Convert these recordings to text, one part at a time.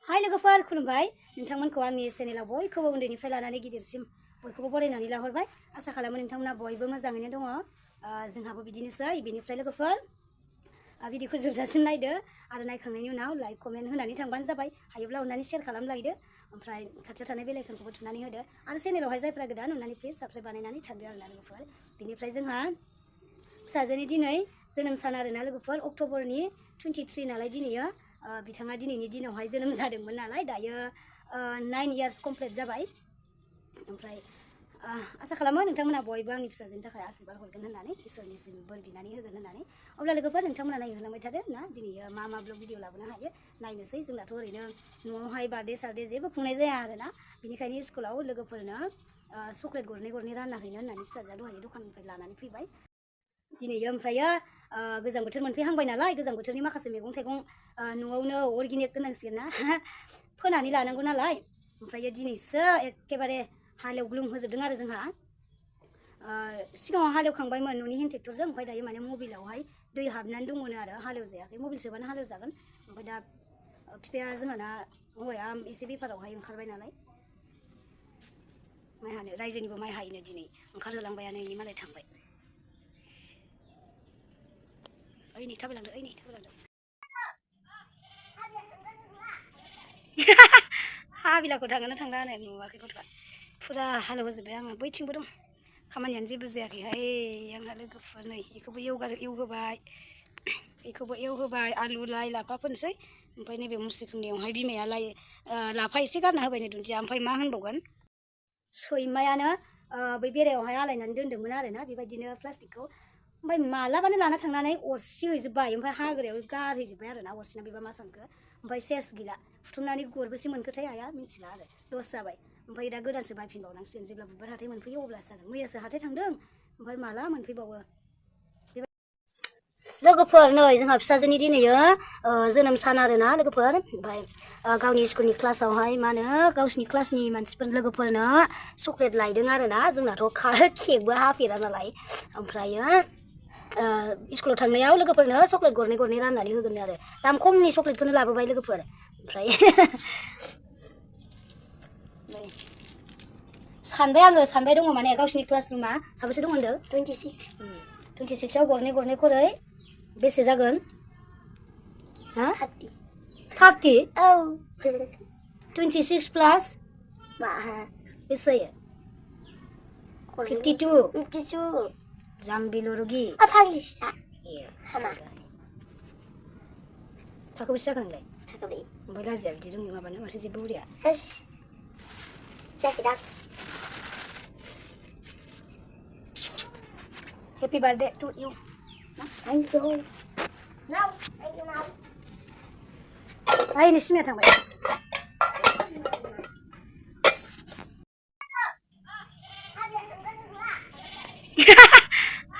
हाय लोगोफोर खुलुमबाय नोंथांमोनखौ आंनि चेनेलाव बयखौबो उन्दैनिफ्राय लानानै गिदिरसिम बयखौबो बरायनानै लाहरबाय आसा खालामो नोंथांमोना बयबो मोजाङैनो दङ जोंहाबो बिदिनोसै बेनिफ्राय लोगोफोर भिडिअखौ जोबजासिम नायदो आरो नायखांनायनि उनाव लाइक कमेन्ट होनानै थांबानो जाबाय हायोब्ला अननानै शेयार खालामलायदो ओमफ्राय खाथियाव थानाय बेल आइकनखौबो थुनानै होदो आरो चेनेलावहाय जायफ्रा गोदान अननानै प्लिज साबस्क्राइब बानायनानै थांदो आरोना लोगोफोर बेनिफ्राय जोंहा फिसाजोनि दिनै जोनोम सान आरोना लोगोफोर अक्ट'बरनि 23 नालाय दिनैयो बिथाङा दिनैनि दिनावहाय जोनोम जादोंमोन नालाय दायो 9 इयार्स कमप्लिट जाबाय ओमफ्राय आसा खालामो नोंथांमोना बयबो आंनि फिसाजोनि थाखाय आशीर्बाद हरगोन होननानै इसोरनिसिम बोर बिनानै होगोन होननानै अब्ला लोगोफोर नोंथांमोना नायहोलांबाय थादो ना दिनै मा ब्लग भिडिअ लाबोनो हायो नायनोसै जोंनाथ' ओरैनो न'आवहाय बार्थडे सार्थडे जेबो खुंनाय जाया आरोना बेनिखायनो स्कुलाव लोगोफोरनो चक्लेट गरनै गरनै रानना हैनो होननानै फिसाजोआ दहाय दखाननिफ्राय लानानै फैबाय दिनैयो ओमफ्रायो गोजां बोथोर मोनफैहांबाय नालाय गोजां बोथोरनि माखासे मैगं थाइगं न'आवनो अर्गेनिक होनांसिगोन ना फोनानै लानांगौ नालाय ओमफ्रायो दिनैसो एखेबारे हालेवग्लुं होजोबदों आरो जोंहा सिगाङाव हालेवखांबायमोन न'नि हेन्ड ट्रेक्टरजों ओमफ्राय दायो माने मबिलावहाय दै हाबनानै दंमोन आरो हालेवजायाखै मबिल सोबानो हालेवजागोन ओमफ्राय दा बिफाया जोंहाना हौवाया एसे बेफारावहाय ओंखारबाय नालाय माइ हानो रायजोनिबो माइ हायैनो दिनै ओंखारहोलांबायानो इनि मालाय थांबाय ओइ नै थाबायलांदो ओइ नै थाबायलांदो हाबिलाखौ थांगोना थांला होनो नुवाखै गथ'आ फुरा हालेवजोब्बाय आङो बैथिंबो दं खामानियानो जेबो जायाखैहाय आंहा लोगोफोर नै बेखौबो एवहोबाय बेखौबो एवहोबाय आलु लाइ लाफा फोनसै ओमफ्राय नैबे मुस्रि खोंनायावहाय बिमाया लाफा एसे गारना होबाय नै दुन्दिया ओमफ्राय मा होनबावगोन सैमायानो बै बेरायावहाय आलायनानै दोन्दोंमोन आरोना बेबायदिनो प्लास्टिकखौ ओमफ्राय मालाबानो लाना थांनानै अरसि हैजोब्बाय ओमफ्राय हाग्रायाव गारहैजोब्बाय आरोना अरसिना बेबा मा सानखो ओमफ्राय सेस गैला फुथुमनानै गरबेसे मोनखोथाय आया मिथिला आरो लस जाबाय ओमफ्राय दा गोदानसो बायफिनबावनांसिगोन जेब्ला बुधबार हाथाय मोनफैयो अब्लासो जागोन मैयासो हाथाय थांदों ओमफ्राय माला मोनफैबावो लोगोफोर नै जोंहा फिसाजोनि दिनैयो जोनोम सान आरोना लोगोफोर ओमफ्राय गावनि स्कुलनि क्लासावहाय मा होनो गावसिनि क्लासनि मानसिफोर लोगोफोरनो चक्लेट लायदों आरोना जोंनाथ' केकबो हाफेरा नालाय ओमफ्रायो स्कुलाव थांनायाव लोगोफोरनो चक्लेट गरनै गरनै राननानै होगोन आरो दाम खमनि चक्लेटखौनो लाबोबाय लोगोफोर ओमफ्राय सानबाय दङ माने गावसिनि क्लास रुमा साबेसे दं होनदों 26आव गरनै गरनै खरै बेसे जागोन हा 30 औ 26 प्लास बेसे जायो 52 जाम्बिल रुगि थाखो बेसे जाखो नोंलाय ओमफ्राय लाजिया बिदि रोंनो माबानो माथो जेबो Huriya Happy birthday to you. Thank you. Now. Ay, ini sini tang bay.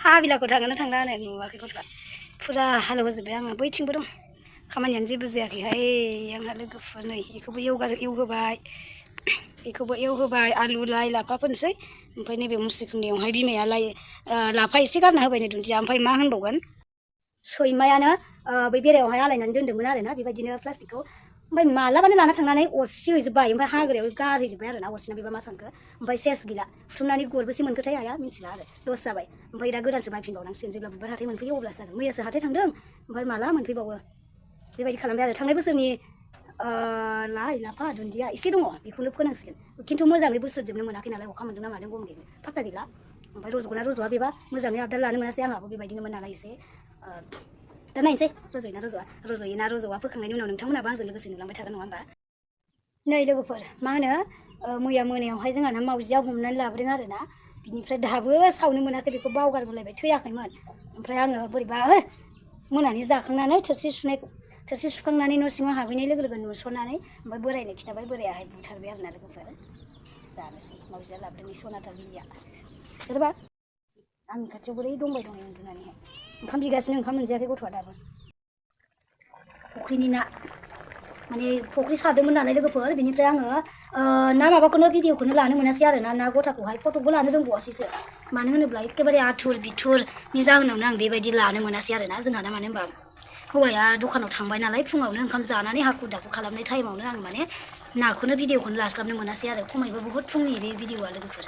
Habilaखौ थांगोना थांला होनो नुवाखै गथ'आ फुरा हालेवजोब्बाय आङो बैथिंबो दं खामानियानो जेबो जायाखैहाय आंहा लोगोफोर नै बेखौबो एवहोबाय आलु लाइ लाफा फोनसै ओमफ्राय नैबे मुस्रि खोंनायावहाय बिमाया लाफा एसे गारना होबाय नै दुन्दिया ओमफ्राय मा होनबावगोन सैमायानो बै बेरायावहाय आलायनानै दोन्दोंमोन आरोना बेबायदिनो प्लास्टिकखौ ओमफ्राय मालाबानो लाना थांनानै अरसि हैजोब्बाय ओमफ्राय हाग्रायाव गारहैजोब्बाय आरोना अरसिना बेबा मा सानखो ओमफ्राय सेस गैला फुथुमनानै गरबेसे मोनखोथाय आया मिथिला आरो लस जाबाय ओमफ्राय दा गोदानसो बायफिनबावनांसिगोन जेब्ला बुधबार हाथाय मोनफैयो अब्लासो जागोन मैयासो हाथाय थांदों ओमफ्राय माला मोनफैबावो बेबायदि खालामबाय आरो थांनाय बोसोरनि लाइ लाफा दुन्दिया एसे दङ बेखौनो फोनांसिगोन खिन्थु मोजाङै बोसोरजोबनो मोनाखै नालाय अखा मोनदों ना मादों गमगैनो फात्ता गैला ओमफ्राय रज'गोना रज'आ बेबा मोजाङै आबदार लानो मोनासै आंहाबो बेबायदिनोमोन नालाय एसे दा नायनोसै रज'यो ना रज'आ फोखांनायनि उनाव नोंथांमोनाबो आंजों लोगोसे नुलांबाय थागोन नङा होमबा नै लोगोफोर मा होनो मैया मोनायावहाय जोंहाना मावजिया हमनानै लाबोदों आरोना बिनिफ्राय दाबो सावनो मोनाखै बेखौ बावगारबोलायबाय थैयाखैमोन ओमफ्राय आङो बोरैबा मोनानि जाखांनानै थोरसि सुखांनानै न' सिङाव हाबहैनाय लोगो लोगो नुसननानै ओमफ्राय बोरायनो खिन्थाबाय बोरायाहाय बुथारबाय आरोना लोगोफोर जानोसै मावजिया लाबोदों सनाथार बिलिया सोरबा आंनि खाथियाव बोरै दंबाय दं उन्दुनानैहाय ओंखाम बिगासिनो ओंखाम मोनजायाखै गथ'आ दाबो फुख्रिनि ना माने फुख्रि सारदोंमोन नालाय लोगोफोर बेनिफ्राय आङो ना माबाखौनो भिडिअखौनो लानो मोनासै आरो ना गथाखौहाय फट'बो लानो रोंबावासैसो मानो होनोब्ला एखेबारे आथुर बिथुरनि जाहोनावनो आं बेबायदि लानो मोनासै आरोना जोंहा ना मानो होनबा हौवाया दखानाव थांबाय नालाय फुङावनो ओंखाम जानानै हाखु दाखु खालामनाय टाइमावनो आं माने नाखौनो भिडिअखौनो लास्लाबनो मोनासै आरो खमैबो बहुत फुंनि बे भिडिअआ लोगोफोर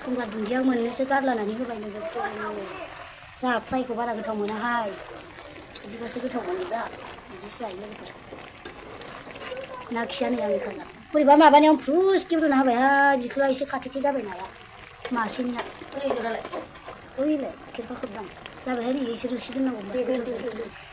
गंगार दुन्दिया मोननोसो गारलानानै होबाय लोगोफोर जोंहा फ्रायखौ बारा गोथाव मोनाहाय बिदिबासो गोथाव मोनो जा बिदिसो जायो लोगोफोर ना खिया नै आंनि खाजा बोरैबा माबानायाव फ्रुस गेब्रुना होबायहाय बिखुला एसे खाथिथि जाबाय नाया मासेनिया ओइलाय खेरखा खोबदां जाबायहाय नै एसे रोसि दोननांगौ होमबासो गोथाव जायो